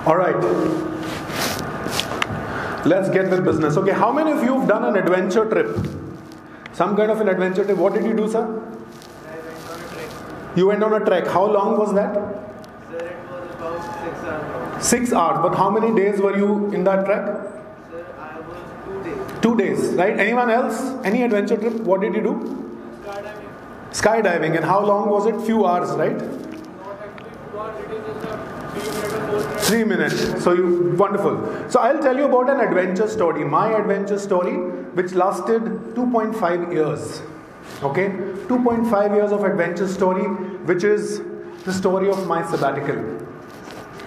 All right. Let's get with business. Okay, how many of you have done an adventure trip? Some kind of an adventure trip. What did you do, sir? I went on a trek. You went on a trek. How long was that? Sir, it was about 6 hours. 6 hours. But how many days were you in that trek? Sir, I was 2 days. 2 days, right? Anyone else? Any adventure trip? What did you do? Skydiving. Skydiving. And how long was it? Few hours, right? Not actually 2 hours, it is just a 3 minutes or 4 minutes. 3 minutes. So you wonderful. So I'll tell you about an adventure story. My adventure story, which lasted 2.5 years. Okay, 2.5 years of adventure story, which is the story of my sabbatical.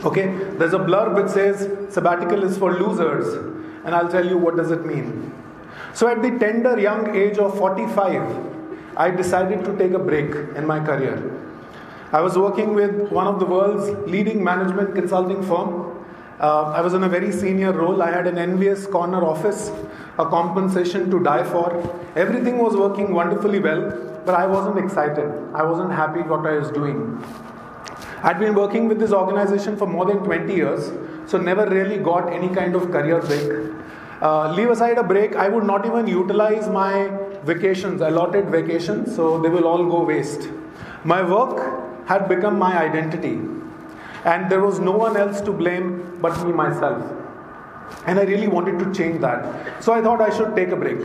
Okay, there's a blurb which says sabbatical is for losers, and I'll tell you what does it mean. So at the tender young age of 45, I decided to take a break in my career. I was working with one of the world's leading management consulting firm. I was in a very senior role. I had an envious corner office, a compensation to die for. Everything was working wonderfully well, but I wasn't excited. I wasn't happy what I was doing. I'd been working with this organization for more than 20 years, so never really got any kind of career break. Leave aside a break, I would not even utilize my vacations, allotted vacations, so they will all go waste. My work had become my identity, and there was no one else to blame but me myself. And I really wanted to change that. So I thought I should take a break.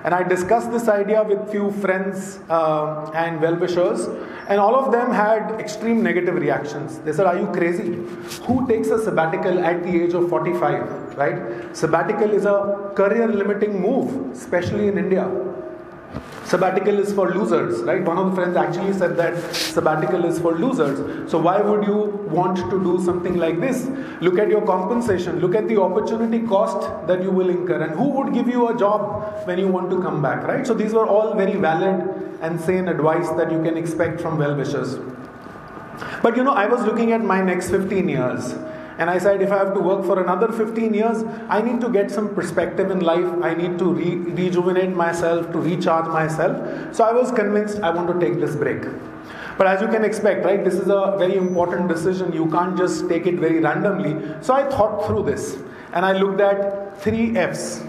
And I discussed this idea with few friends and well-wishers, and all of them had extreme negative reactions. They said, "Are you crazy? Who takes a sabbatical at the age of 45?" Right? Sabbatical is a career-limiting move, especially in India. Sabbatical is for losers, right? One of the friends actually said that sabbatical is for losers. So why would you want to do something like this? Look at your compensation. Look at the opportunity cost that you will incur. And who would give you a job when you want to come back, right? So these were all very valid and sane advice that you can expect from well-wishers. But I was looking at my next 15 years. And I said, if I have to work for another 15 years, I need to get some perspective in life. I need to rejuvenate myself, to recharge myself. So I was convinced I want to take this break. But as you can expect, right, this is a very important decision. You can't just take it very randomly. So I thought through this. And I looked at 3 F's.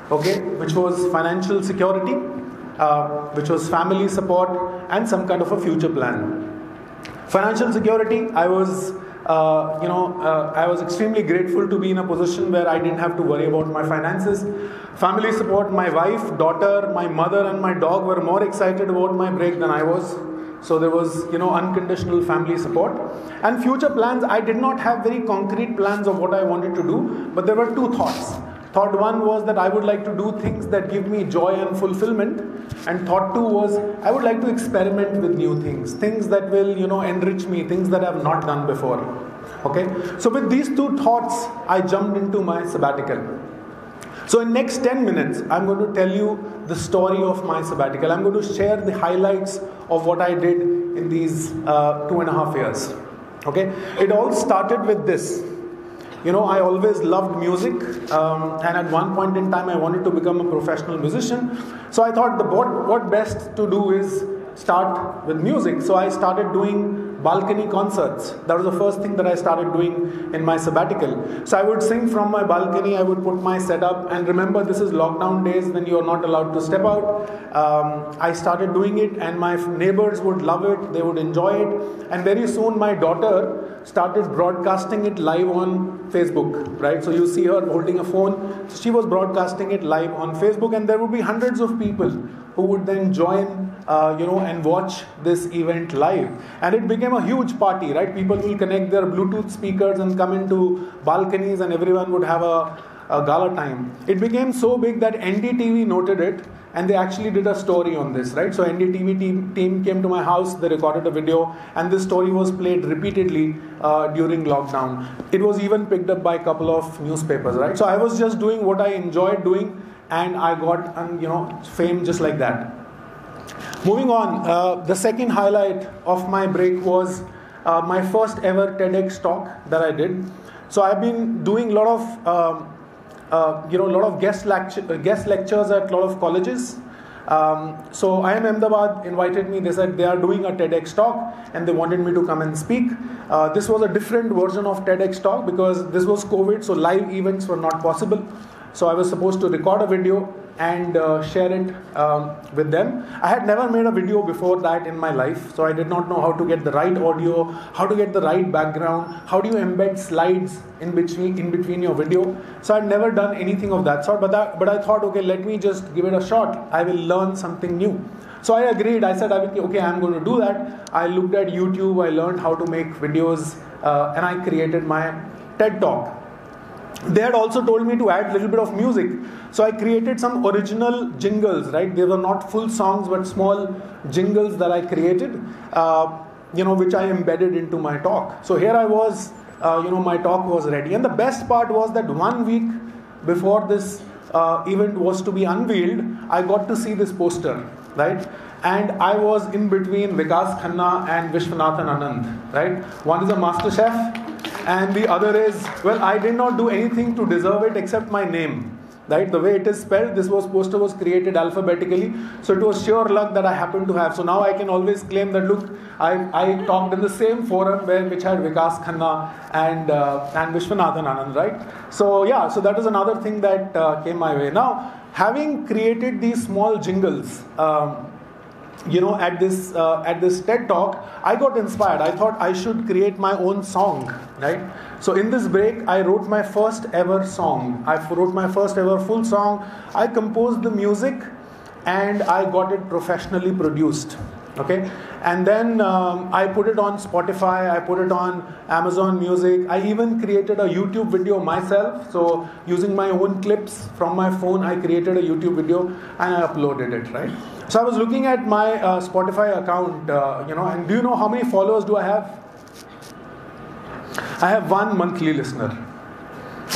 Okay, which was financial security, which was family support, and some kind of a future plan. Financial security, I was extremely grateful to be in a position where I didn't have to worry about my finances. Family support, my wife, daughter, my mother and my dog were more excited about my break than I was. So there was, unconditional family support. And future plans, I did not have very concrete plans of what I wanted to do, but there were 2 thoughts. Thought 1 was that I would like to do things that give me joy and fulfillment. And thought 2 was I would like to experiment with new things that will, enrich me, things that I have not done before. Okay. So with these 2 thoughts, I jumped into my sabbatical. So in next 10 minutes, I'm going to tell you the story of my sabbatical. I'm going to share the highlights of what I did in these 2.5 years. Okay. It all started with this. I always loved music, and at one point in time I wanted to become a professional musician. So I thought what best to do is start with music. So I started doing balcony concerts. That was the first thing that I started doing in my sabbatical. So I would sing from my balcony, I would put my setup, and remember this is lockdown days when you are not allowed to step out. I started doing it and my neighbors would love it, they would enjoy it, and very soon my daughter started broadcasting it live on Facebook, right? So you see her holding a phone. So she was broadcasting it live on Facebook, and there would be hundreds of people who would then join and watch this event live. And it became a huge party, right? People will connect their Bluetooth speakers and come into balconies, and everyone would have a gala time. It became so big that NDTV noted it, and they actually did a story on this, right? So NDTV team came to my house, they recorded a video, and this story was played repeatedly during lockdown. It was even picked up by a couple of newspapers, right? So I was just doing what I enjoyed doing, and I got fame just like that. Moving on, the second highlight of my break was my first ever TEDx talk that I did. So I've been doing a lot of guest lectures at a lot of colleges. So IIM Ahmedabad invited me. They said they are doing a TEDx talk and they wanted me to come and speak. This was a different version of TEDx talk because this was COVID, so live events were not possible. So I was supposed to record a video and share it with them. I had never made a video before that in my life, so I did not know how to get the right audio, how to get the right background, how do you embed slides in between your video. So I'd never done anything of that sort, but I thought, okay, let me just give it a shot. I will learn something new. So I agreed. I said, okay, I'm going to do that. I looked at YouTube, I learned how to make videos, and I created my TED Talk. They had also told me to add a little bit of music. So I created some original jingles, right? They were not full songs, but small jingles that I created, which I embedded into my talk. So here I was, my talk was ready. And the best part was that 1 week before this event was to be unveiled, I got to see this poster, right? And I was in between Vikas Khanna and Vishwanathan Anand, right? One is a master chef, and the other is, well, I did not do anything to deserve it except my name, right? The way it is spelled, this poster was created alphabetically, so it was sheer luck that I happened to have. So now I can always claim that, look, I talked in the same forum which had Vikas Khanna and Vishwanathan Anand, right? So yeah, so that is another thing that came my way. Now, having created these small jingles, at this TED Talk, I got inspired. I thought I should create my own song, right? So in this break, I wrote my first ever song. I wrote my first ever full song. I composed the music and I got it professionally produced, okay? And then I put it on Spotify, I put it on Amazon Music. I even created a YouTube video myself. So using my own clips from my phone, I created a YouTube video and I uploaded it, right? So I was looking at my Spotify account, and do you know how many followers do I have? I have 1 monthly listener,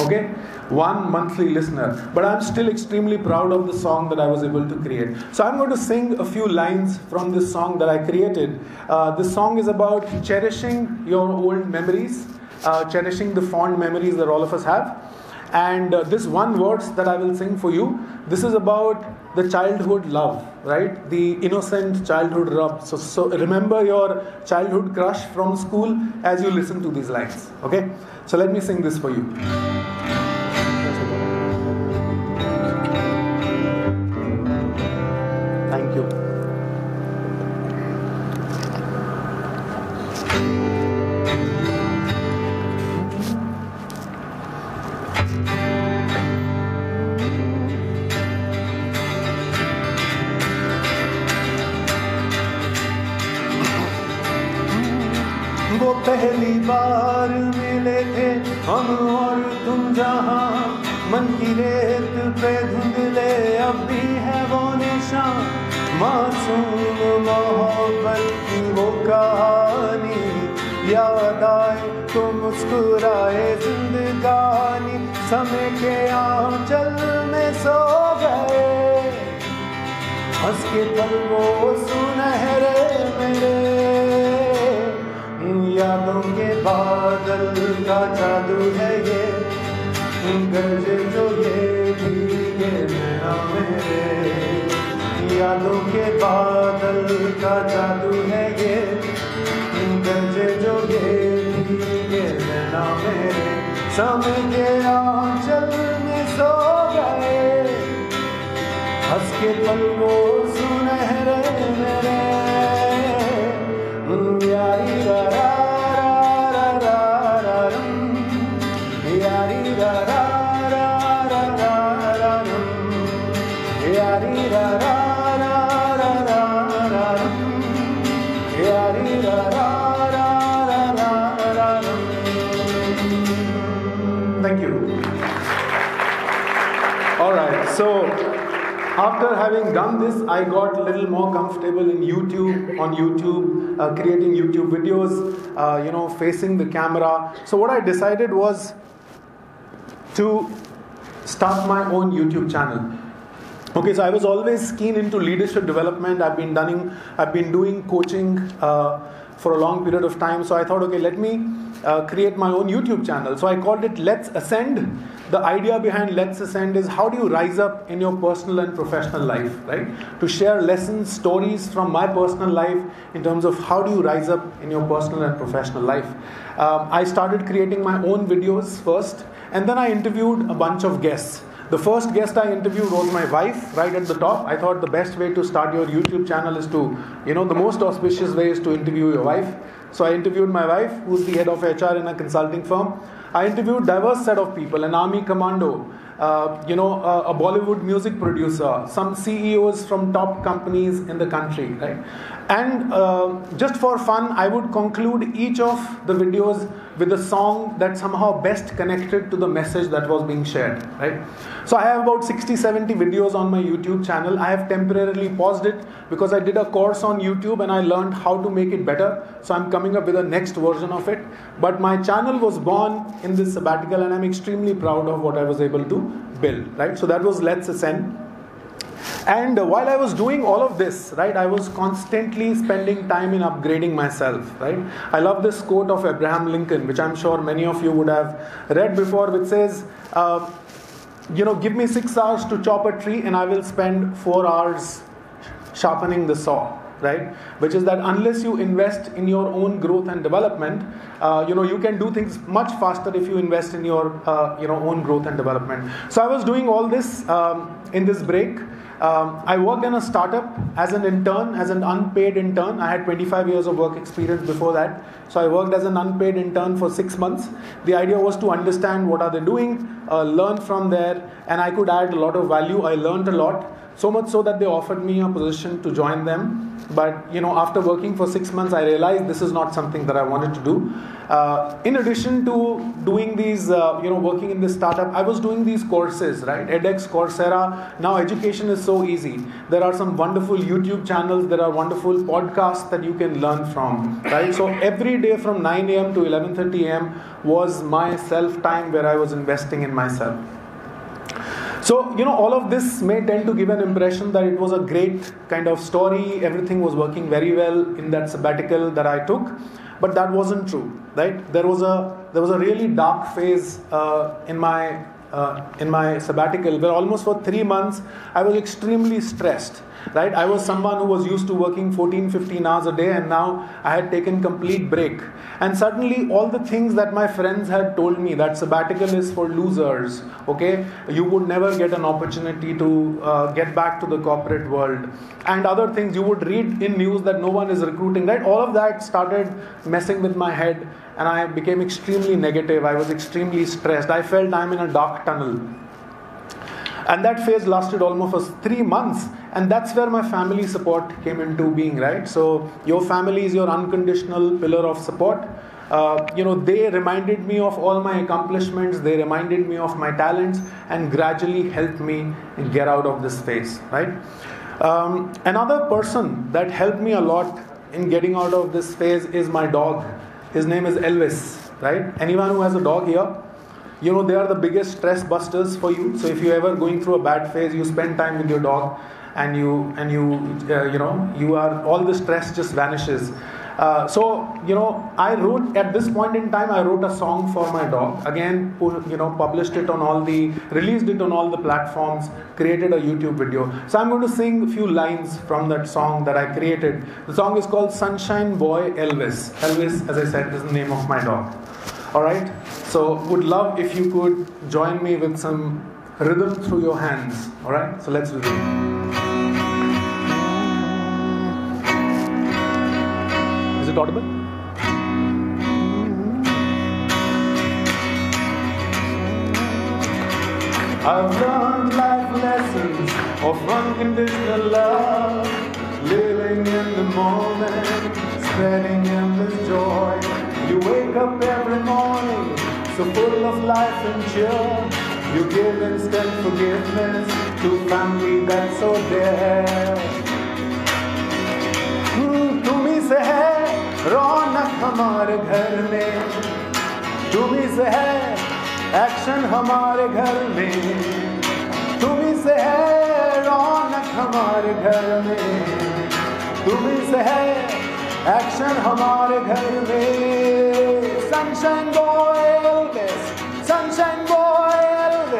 okay? 1 monthly listener. But I'm still extremely proud of the song that I was able to create. So I'm going to sing a few lines from this song that I created. This song is about cherishing your old memories, cherishing the fond memories that all of us have. And this one verse that I will sing for you, this is about the childhood love, right? The innocent childhood love. So remember your childhood crush from school as you listen to these lines, okay? So let me sing this for you. Thank you. वो पहली बार मिले थे हम और तुम जहां मन की रेत पे धुंधले अब भी है वो निशान मासूम मोहब्बत की वो कहानी याद आए तो मुस्कुराए जिंदगानी समय के आंचल में सो गए हंस के पल वो सुनहरे मेरे यादों के बादल का जादू है ये गरजे जो ये भीगे नैना मेरे यादों के बादल का जादू है ये गरजे जो ये भीगे नैना मेरे समय के आंचल में सो गए हंस के पल वो सुनहरे मेरे यारी रा Thank you. Alright, so after having done this, I got a little more comfortable in YouTube, creating YouTube videos, facing the camera. So what I decided was to start my own YouTube channel. Okay, so I was always keen into leadership development. I've been doing coaching for a long period of time. So I thought, okay, let me create my own YouTube channel. So I called it Let's Ascend the idea behind Let's Ascend is how do you rise up in your personal and professional life, right? To share lessons, stories from my personal life in terms of how do you rise up in your personal and professional life. I started creating my own videos first, and then I interviewed a bunch of guests. The first guest I interviewed was my wife, right at the top. I thought the best way to start your YouTube channel is to, the most auspicious way is to interview your wife. So I interviewed my wife, who's the head of HR in a consulting firm. I interviewed diverse set of people, an army commando, a Bollywood music producer, some CEOs from top companies in the country, right? And just for fun, I would conclude each of the videos with a song that somehow best connected to the message that was being shared, right? So I have about 60-70 videos on my YouTube channel. I have temporarily paused it because I did a course on YouTube and I learned how to make it better. So I'm coming up with a next version of it. But my channel was born in this sabbatical and I'm extremely proud of what I was able to build, right? So that was Let's Ascend. And while I was doing all of this, right, I was constantly spending time in upgrading myself, right? I love this quote of Abraham Lincoln, which I'm sure many of you would have read before, which says, give me 6 hours to chop a tree and I will spend 4 hours sharpening the saw, right? Which is that unless you invest in your own growth and development, you can do things much faster if you invest in your own growth and development. So I was doing all this in this break. I worked in a startup as an intern, as an unpaid intern. I had 25 years of work experience before that. So I worked as an unpaid intern for 6 months. The idea was to understand what are they doing, learn from there, and I could add a lot of value. I learned a lot, so much so that they offered me a position to join them. But after working for 6 months, I realized this is not something that I wanted to do. In addition to doing these, working in this startup, I was doing these courses, right? edX, Coursera. Now education is so easy. There are some wonderful YouTube channels. There are wonderful podcasts that you can learn from, right? So every day from 9 a.m. to 11:30 a.m. was my self-time where I was investing in myself. So, all of this may tend to give an impression that it was a great kind of story. Everything was working very well in that sabbatical that I took. But that wasn't true, right? There was a really dark phase in my sabbatical where almost for 3 months I was extremely stressed, right? I was someone who was used to working 14-15 hours a day, and now I had taken complete break. And suddenly all the things that my friends had told me, that sabbatical is for losers, okay? You would never get an opportunity to get back to the corporate world. And other things you would read in news that no one is recruiting, right? All of that started messing with my head and I became extremely negative. I was extremely stressed. I felt I'm in a dark tunnel. And that phase lasted almost 3 months. And that's where my family support came into being, right? So your family is your unconditional pillar of support. They reminded me of all my accomplishments. They reminded me of my talents and gradually helped me get out of this phase, right? Another person that helped me a lot in getting out of this phase is my dog. His name is Elvis, right? Anyone who has a dog here? They are the biggest stress busters for you. So if you're ever going through a bad phase, you spend time with your dog and you are, all the stress just vanishes. I wrote, at this point in time, I wrote a song for my dog. Again, published it on released it on all the platforms, created a YouTube video. So I'm going to sing a few lines from that song that I created. The song is called Sunshine Boy Elvis. Elvis, as I said, is the name of my dog. Alright? So would love if you could join me with some rhythm through your hands. Alright? So let's do it. Is it audible? I've learned life lessons of unconditional love, living in the moment, spreading endless joy. You wake up every morning so full of life and cheer. You give instant forgiveness to family that's so dear. तुम्ही से है रौनक हमारे घर में, तुम्ही से है action हमारे घर में, तुम्ही से है रौनक हमारे घर में, तुम्ही से है एक्शन हमारे घर में. Sunshine boy Elvis, sunshine boy Elvis.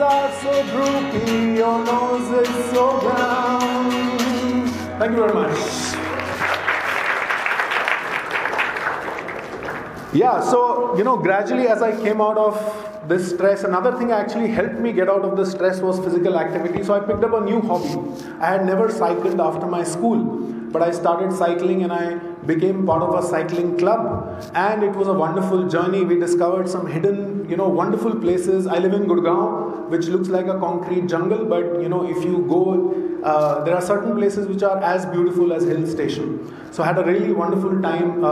are so droopy, your nose is so brown. Thank you very much. Yeah, so, gradually as I came out of this stress, another thing actually helped me get out of the stress was physical activity. So I picked up a new hobby. I had never cycled after my school, but I started cycling and I became part of a cycling club. And it was a wonderful journey. We discovered some hidden, wonderful places. I live in Gurgaon, which looks like a concrete jungle, but, if you go, there are certain places which are as beautiful as hill station. So I had a really wonderful time,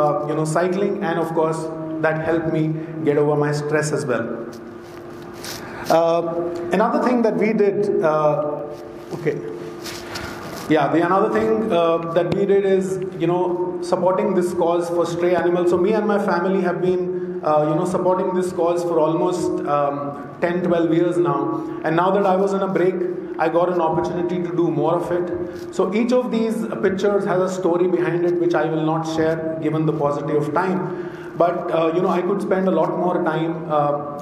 cycling, and of course, that helped me get over my stress as well. Another thing that we did, the another thing that we did is, supporting this cause for stray animals. So me and my family have been, supporting this cause for almost 10, 12 years now. And now that I was in a break, I got an opportunity to do more of it. So each of these pictures has a story behind it, which I will not share given the paucity of time. But, I could spend a lot more time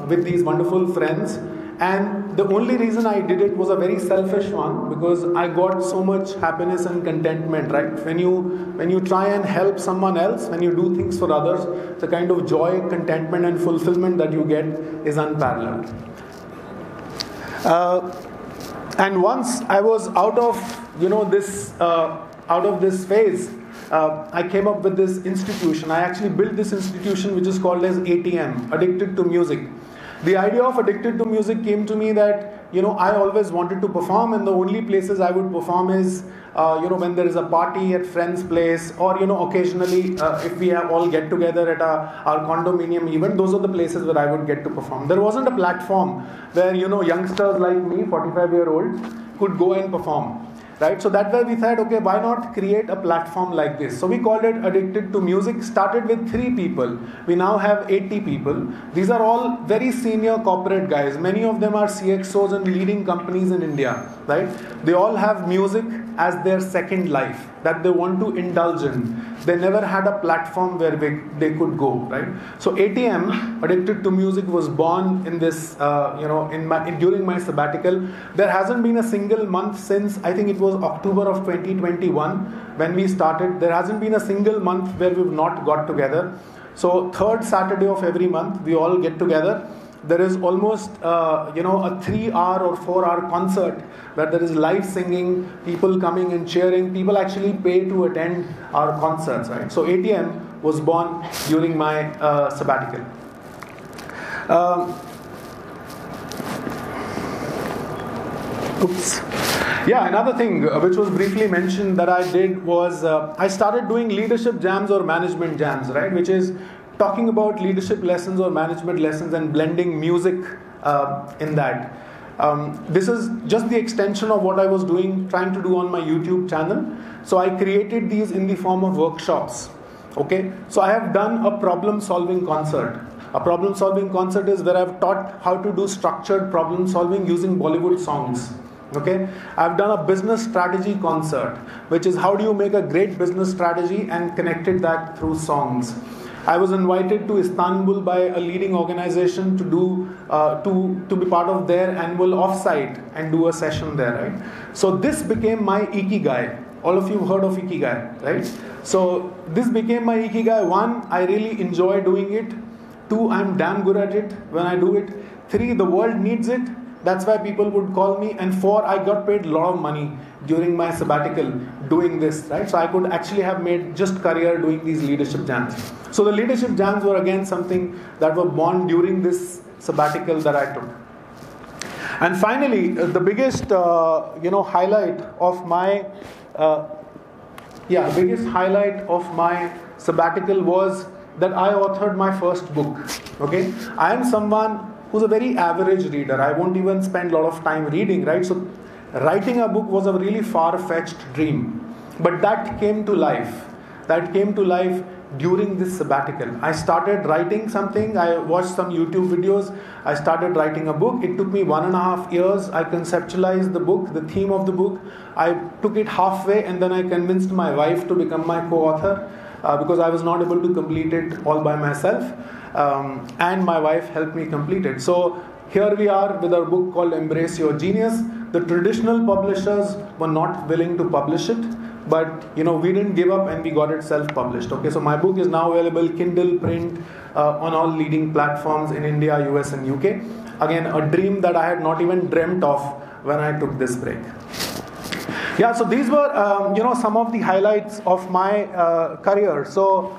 with these wonderful friends. And the only reason I did it was a very selfish one, because I got so much happiness and contentment, right? When you try and help someone else, when you do things for others, the kind of joy, contentment and fulfillment that you get is unparalleled. And once I was out of, this phase, I came up with this institution. I actually built this institution which is called as ATM, Addicted to Music. The idea of Addicted to Music came to me that, I always wanted to perform, and the only places I would perform is, when there is a party at friend's place, or, occasionally if we all get together at our condominium event, those are the places where I would get to perform. There wasn't a platform where, youngsters like me, 45-year-old, could go and perform. Right, so that's why we said, okay, why not create a platform like this? So we called it Addicted to Music. Started with 3 people. We now have 80 people. These are all very senior corporate guys. Many of them are CXOs and leading companies in India. Right? They all have music as their second life that they want to indulge in. They never had a platform where they could go. Right? So ATM, Addicted to Music, was born in this, during my sabbatical. There hasn't been a single month since, I think it was October of 2021 when we started. There hasn't been a single month where we've not got together. So third Saturday of every month, we all get together. There is almost, a 3-hour or 4-hour concert where there is live singing, people coming and cheering. People actually pay to attend our concerts, right? So ATM was born during my sabbatical. Yeah, another thing which was briefly mentioned that I did was I started doing leadership jams or management jams, right? Which is talking about leadership lessons or management lessons and blending music in that. This is just the extension of what I was trying to do on my YouTube channel. So I created these in the form of workshops. Okay, so I have done a problem-solving concert. A problem-solving concert is where I've taught how to do structured problem-solving using Bollywood songs. Okay, I've done a business strategy concert, which is how do you make a great business strategy, and connected that through songs. I was invited to Istanbul by a leading organization to do to be part of their annual offsite and do a session there. Right, so this became my ikigai. All of you have heard of ikigai, right? So this became my ikigai. 1, I really enjoy doing it. 2, I'm damn good at it when I do it. 3, the world needs it. That's why people would call me. And 4, I got paid a lot of money during my sabbatical doing this, right? So I could actually have made just career doing these leadership jams. So the leadership jams were again something that were born during this sabbatical that I took. And finally, the biggest, highlight of my, sabbatical was that I authored my first book. Okay, I am someone who's a very average reader. I won't even spend a lot of time reading, right? So writing a book was a really far-fetched dream. But that came to life. That came to life during this sabbatical. I started writing something. I watched some YouTube videos. I started writing a book. It took me 1.5 years. I conceptualized the book, the theme of the book. I took it halfway, and then I convinced my wife to become my co-author because I was not able to complete it all by myself. And my wife helped me complete it. So here we are with our book called Embrace Your Genius. The traditional publishers were not willing to publish it, but we didn't give up and we got it self-published. Okay, so my book is now available Kindle print on all leading platforms in India, US and UK. Again, a dream that I had not even dreamt of when I took this break. Yeah, so these were some of the highlights of my career. So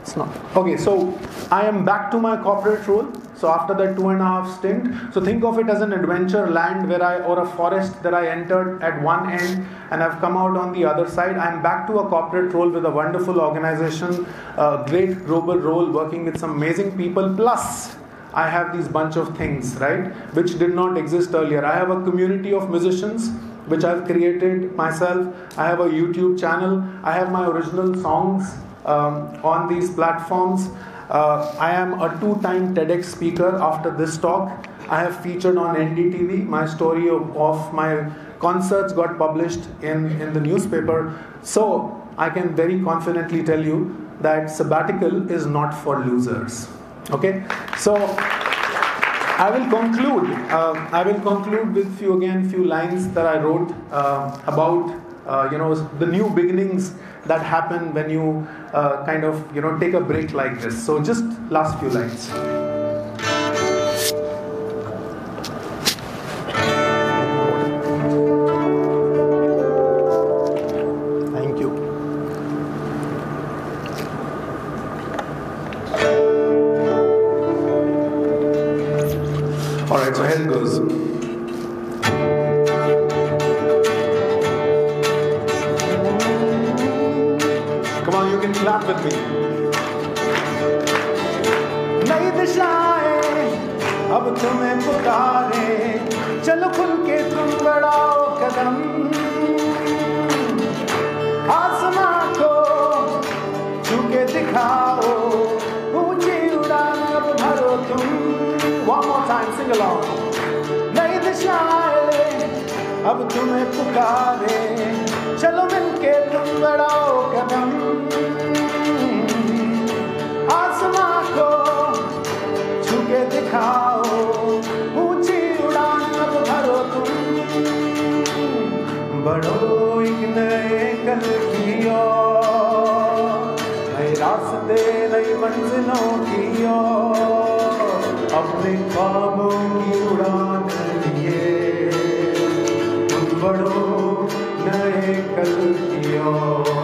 it's not okay. So I am back to my corporate role. So after that 2.5 stint, so think of it as an adventure land or a forest that I entered at one end and I've come out on the other side. I'm back to a corporate role with a wonderful organization, a great global role, working with some amazing people. Plus, I have these bunch of things, right, which did not exist earlier. I have a community of musicians, which I've created myself. I have a YouTube channel. I have my original songs on these platforms. I am a 2-time TEDx speaker after this talk. I have featured on NDTV. My story of my concerts got published in the newspaper. So I can very confidently tell you that Sabbatical is not for losers. Okay? So I will conclude with few lines that I wrote about the new beginnings that happen when you take a break like this. So just last few lines. Thank you. All right, so here it goes. Come on, you can clap with me. नई दिशाएं अब तुम्हें पुकारे, चलो खुल के तुम बढ़ाओ कदम, आसमां को छू के दिखाओ, ऊंची उड़ान अब भरो तुम. One more time, sing along. नई दिशाएं अब तुम्हें पुकारे, चलो मिलके तुम बढ़ाओ कदम, आसमां को छू के दिखाओ, ऊंची उड़ान अब भरो तुम, बढ़ो एक नए कल की ओर, नए रास्ते नई मंजिलों की ओर, अपने ख्वाबों की उड़ान लिए तुम बढ़ो नए कल की ओर.